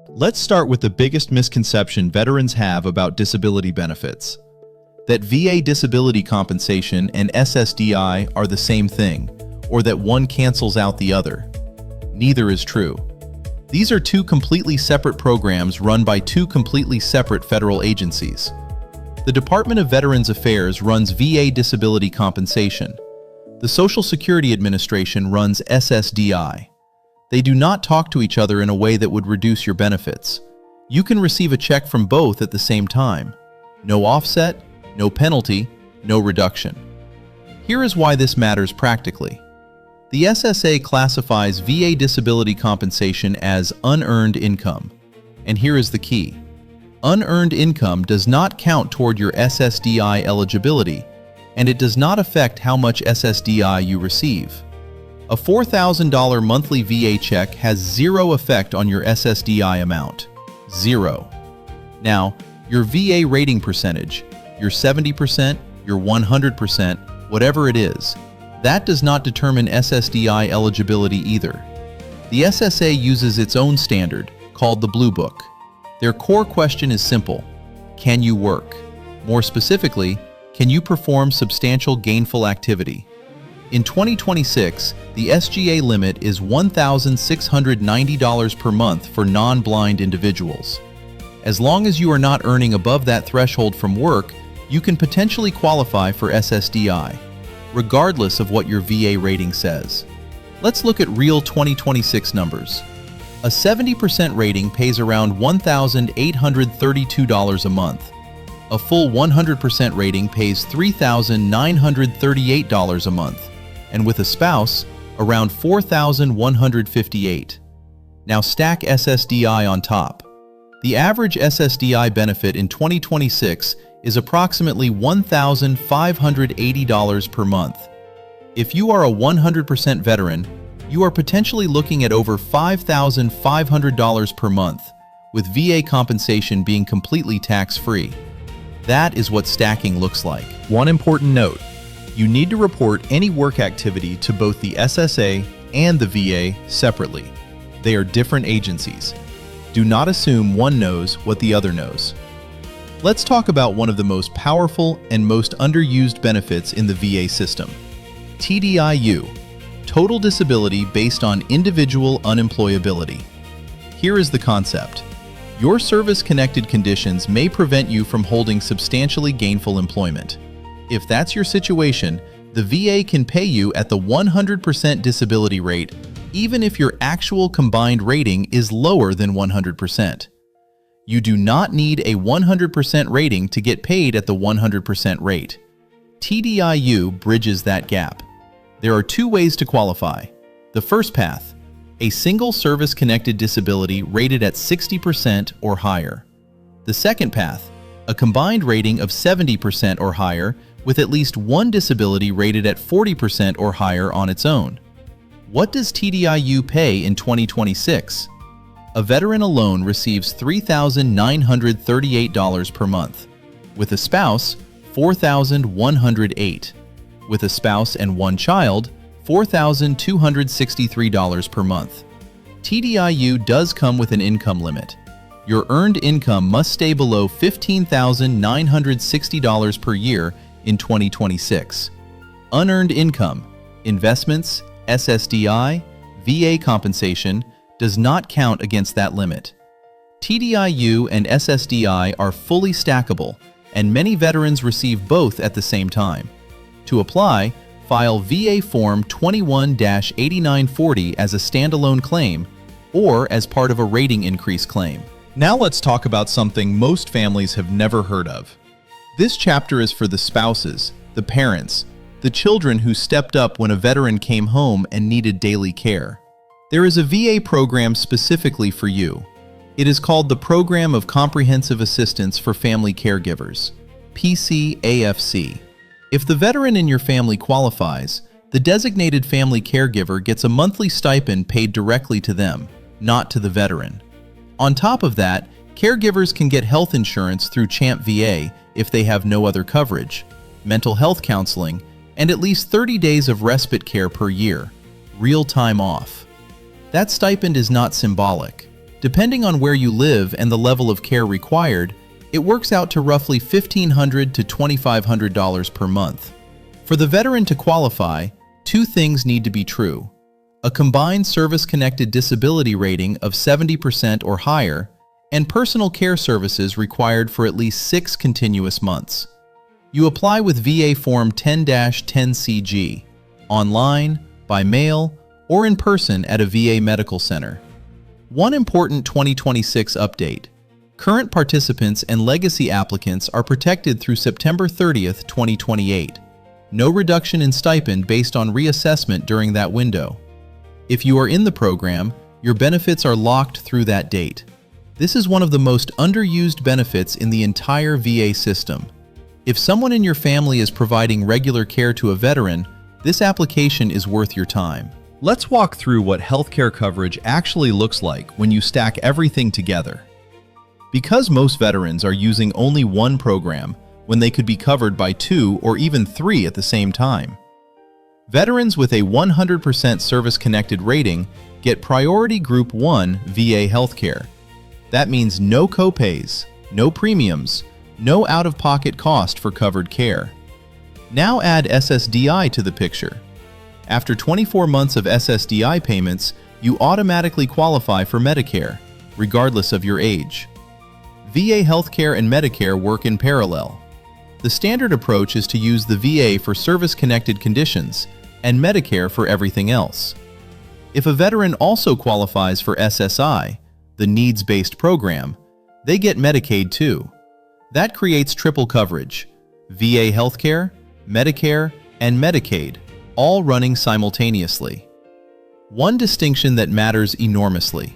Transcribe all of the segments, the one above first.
Let's start with the biggest misconception veterans have about disability benefits: that VA disability compensation and SSDI are the same thing, or that one cancels out the other. Neither is true. These are two completely separate programs run by two completely separate federal agencies. The Department of Veterans Affairs runs VA disability compensation. The Social Security Administration runs SSDI. They do not talk to each other in a way that would reduce your benefits. You can receive a check from both at the same time. No offset, no penalty, no reduction. Here is why this matters practically. The SSA classifies VA disability compensation as unearned income. And here is the key. Unearned income does not count toward your SSDI eligibility, and it does not affect how much SSDI you receive. A $4,000 monthly VA check has zero effect on your SSDI amount. Zero. Now, your VA rating percentage, your 70%, your 100%, whatever it is, that does not determine SSDI eligibility either. The SSA uses its own standard, called the Blue Book. Their core question is simple: can you work? More specifically, can you perform substantial gainful activity? In 2026, the SGA limit is $1,690 per month for non-blind individuals. As long as you are not earning above that threshold from work, you can potentially qualify for SSDI, regardless of what your VA rating says. Let's look at real 2026 numbers. A 70% rating pays around $1,832 a month. A full 100% rating pays $3,938 a month, and with a spouse, around $4,158. Now stack SSDI on top. The average SSDI benefit in 2026 is approximately $1,580 per month. If you are a 100% veteran, you are potentially looking at over $5,500 per month, with VA compensation being completely tax-free. That is what stacking looks like. One important note: you need to report any work activity to both the SSA and the VA separately. They are different agencies. Do not assume one knows what the other knows. Let's talk about one of the most powerful and most underused benefits in the VA system: TDIU, total disability based on individual unemployability. Here is the concept. Your service-connected conditions may prevent you from holding substantially gainful employment. If that's your situation, the VA can pay you at the 100% disability rate, even if your actual combined rating is lower than 100%. You do not need a 100% rating to get paid at the 100% rate. TDIU bridges that gap. There are two ways to qualify. The first path: a single service-connected disability rated at 60% or higher. The second path: a combined rating of 70% or higher with at least one disability rated at 40% or higher on its own. What does TDIU pay in 2026? A veteran alone receives $3,938 per month. With a spouse, $4,108. With a spouse and one child, $4,263 per month. TDIU does come with an income limit. Your earned income must stay below $15,960 per year in 2026. Unearned income, investments, SSDI, VA compensation does not count against that limit. TDIU and SSDI are fully stackable, and many veterans receive both at the same time. To apply, file VA Form 21-8940 as a standalone claim or as part of a rating increase claim. Now let's talk about something most families have never heard of. This chapter is for the spouses, the parents, the children who stepped up when a veteran came home and needed daily care. There is a VA program specifically for you. It is called the Program of Comprehensive Assistance for Family Caregivers, PCAFC. If the veteran in your family qualifies, the designated family caregiver gets a monthly stipend paid directly to them, not to the veteran. On top of that, caregivers can get health insurance through CHAMP VA if they have no other coverage, mental health counseling, and at least 30 days of respite care per year, real time off. That stipend is not symbolic. Depending on where you live and the level of care required, it works out to roughly $1,500 to $2,500 per month. For the veteran to qualify, two things need to be true: a combined service-connected disability rating of 70% or higher, and personal care services required for at least 6 continuous months. You apply with VA Form 10-10CG, online, by mail, or in person at a VA medical center. One important 2026 update: current participants and legacy applicants are protected through September 30th, 2028. No reduction in stipend based on reassessment during that window. If you are in the program, your benefits are locked through that date. This is one of the most underused benefits in the entire VA system. If someone in your family is providing regular care to a veteran, this application is worth your time. Let's walk through what healthcare coverage actually looks like when you stack everything together. Because most veterans are using only one program when they could be covered by 2 or even 3 at the same time, veterans with a 100% service-connected rating get Priority Group 1 VA healthcare. That means no copays, no premiums, no out-of-pocket cost for covered care. Now add SSDI to the picture. After 24 months of SSDI payments, you automatically qualify for Medicare, regardless of your age. VA healthcare and Medicare work in parallel. The standard approach is to use the VA for service-connected conditions and Medicare for everything else. If a veteran also qualifies for SSI, the needs-based program, they get Medicaid too. That creates triple coverage: VA healthcare, Medicare, and Medicaid, all running simultaneously. One distinction that matters enormously: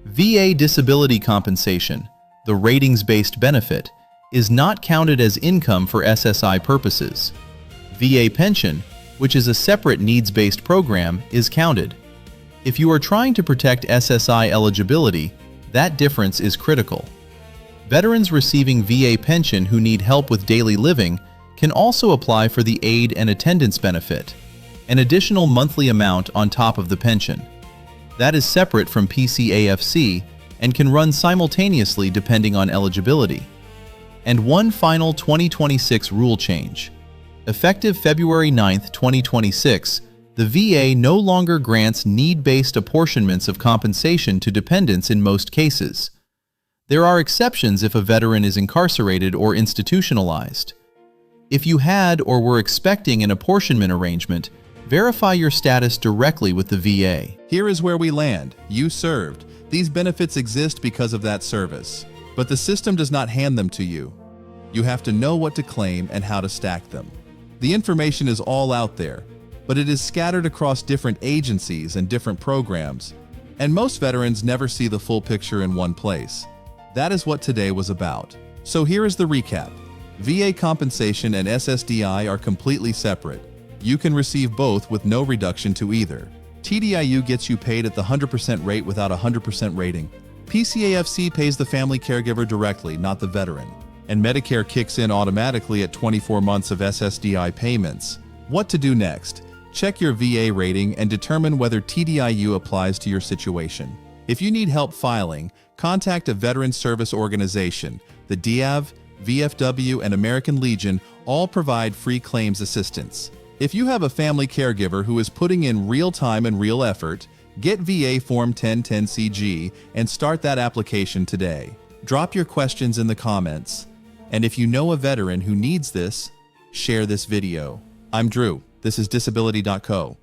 VA disability compensation, the ratings-based benefit, is not counted as income for SSI purposes. VA pension, which is a separate needs-based program, is counted. If you are trying to protect SSI eligibility, that difference is critical. Veterans receiving VA pension who need help with daily living can also apply for the aid and attendance benefit, an additional monthly amount on top of the pension. That is separate from PCAFC and can run simultaneously depending on eligibility. And one final 2026 rule change. Effective February 9, 2026, the VA no longer grants need-based apportionments of compensation to dependents in most cases. There are exceptions if a veteran is incarcerated or institutionalized. If you had or were expecting an apportionment arrangement, verify your status directly with the VA. Here is where we land. You served. These benefits exist because of that service. But the system does not hand them to you. You have to know what to claim and how to stack them. The information is all out there, but it is scattered across different agencies and different programs, and most veterans never see the full picture in one place. That is what today was about. So here is the recap. VA compensation and SSDI are completely separate. You can receive both with no reduction to either. TDIU gets you paid at the 100% rate without a 100% rating. PCAFC pays the family caregiver directly, not the veteran. And Medicare kicks in automatically at 24 months of SSDI payments. What to do next? Check your VA rating and determine whether TDIU applies to your situation. If you need help filing, contact a veteran service organization. The DIAV, VFW, and American Legion all provide free claims assistance. If you have a family caregiver who is putting in real time and real effort, get VA Form 10-10CG and start that application today. Drop your questions in the comments. And if you know a veteran who needs this, share this video. I'm Drew. This is Disability.co.